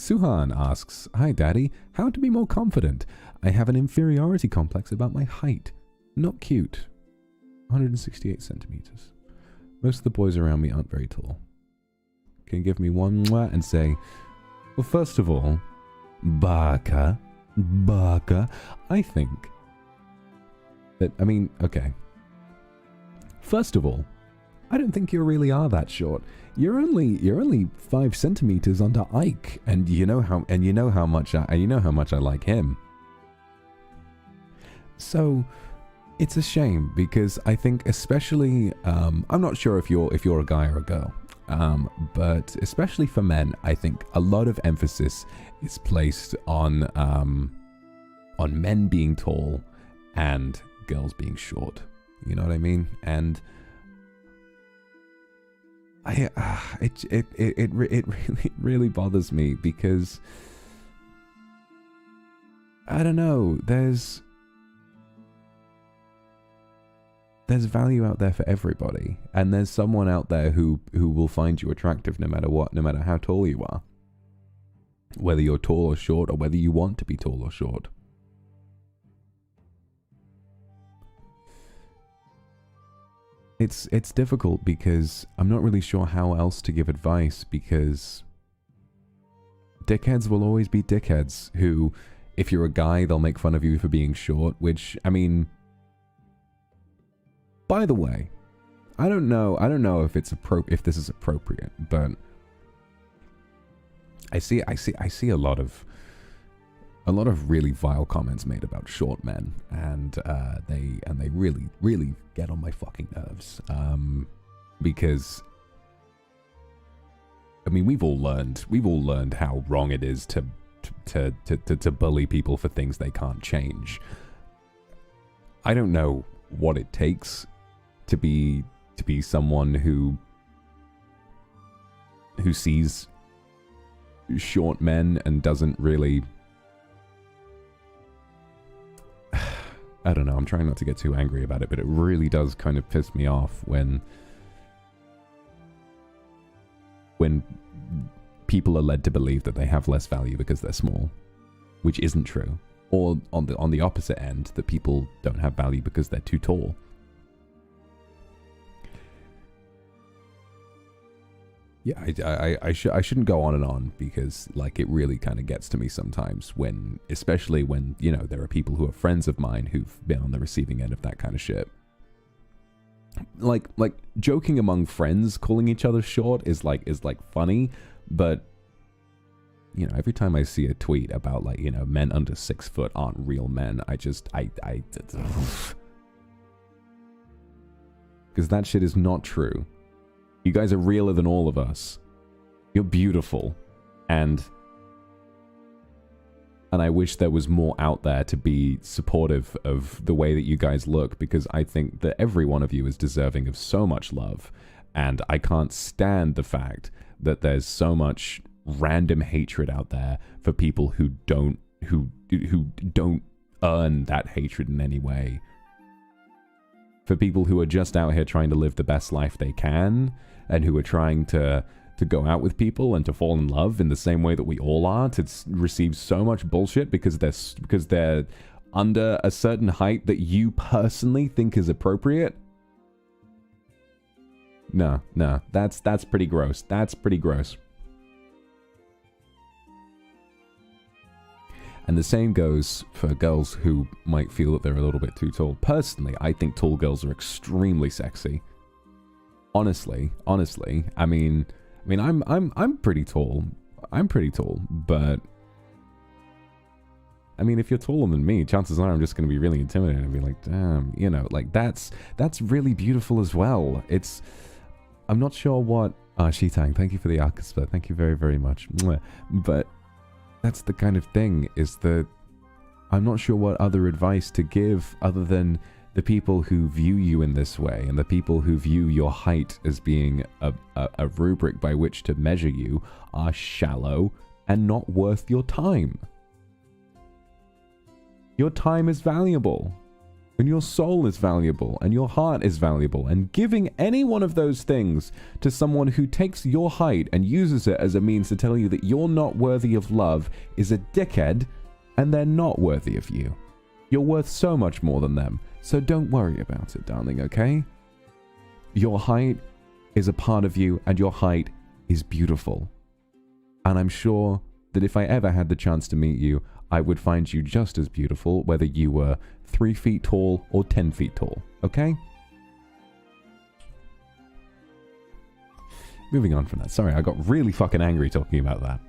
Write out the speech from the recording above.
Suhan asks, "Hi Daddy, how to be more confident? I have an inferiority complex about my height. Not cute. 168 centimeters. Most of the boys around me aren't very tall. Can you give me one mwah and say, well, first of all, Baka, I think that, I mean, okay. First of all, I don't think you really are that short. You're only 5 centimeters under Ike, and you know how much I like him. So it's a shame because I think especially I'm not sure if you're a guy or a girl, but especially for men, I think a lot of emphasis is placed on men being tall and girls being short. You know what I mean? And it really bothers me because I don't know, there's value out there for everybody, and there's someone out there who will find you attractive no matter what, no matter how tall you are, whether you're tall or short, or whether you want to be tall or short. It's difficult because I'm not really sure how else to give advice, because dickheads will always be dickheads who, if you're a guy, they'll make fun of you for being short, which, I mean, by the way, I don't know if this is appropriate, but I see a lot of really vile comments made about short men, and they really get on my fucking nerves, because I mean we've all learned how wrong it is to bully people for things they can't change. I don't know what it takes to be someone who sees short men and doesn't really, I don't know, I'm trying not to get too angry about it, but it really does kind of piss me off when people are led to believe that they have less value because they're small, which isn't true. Or on the opposite end, that people don't have value because they're too tall. Yeah, I shouldn't go on and on, because like it really kind of gets to me sometimes when, especially when, you know, there are people who are friends of mine who've been on the receiving end of that kind of shit. Like joking among friends, calling each other short is like funny, but you know, every time I see a tweet about like, you know, men under 6 foot aren't real men, because that shit is not true. You guys are realer than all of us. You're beautiful. And I wish there was more out there to be supportive of the way that you guys look, because I think that every one of you is deserving of so much love. And I can't stand the fact that there's so much random hatred out there for people who don't earn that hatred in any way. For people who are just out here trying to live the best life they can, and who are trying to go out with people and to fall in love in the same way that we all are, to receive so much bullshit because they're under a certain height that you personally think is appropriate. No, that's pretty gross. That's pretty gross. And the same goes for girls who might feel that they're a little bit too tall. Personally, I think tall girls are extremely sexy. Honestly, I mean, I'm pretty tall. I'm pretty tall, but I mean, if you're taller than me, chances are I'm just going to be really intimidated and be like, damn, you know, like that's really beautiful as well. I'm not sure what. Shitang, thank you for the Arkaspa. Thank you very, very much. But that's the kind of thing, is that I'm not sure what other advice to give other than the people who view you in this way, and the people who view your height as being a rubric by which to measure you, are shallow and not worth your time. Your time is valuable. And your soul is valuable, and your heart is valuable, and giving any one of those things to someone who takes your height and uses it as a means to tell you that you're not worthy of love is a dickhead, and they're not worthy of you. You're worth so much more than them, so don't worry about it, darling, okay? Your height is a part of you, and your height is beautiful. And I'm sure that if I ever had the chance to meet you, I would find you just as beautiful, whether you were 3 feet tall or 10 feet tall, okay? Moving on from that. Sorry, I got really fucking angry talking about that.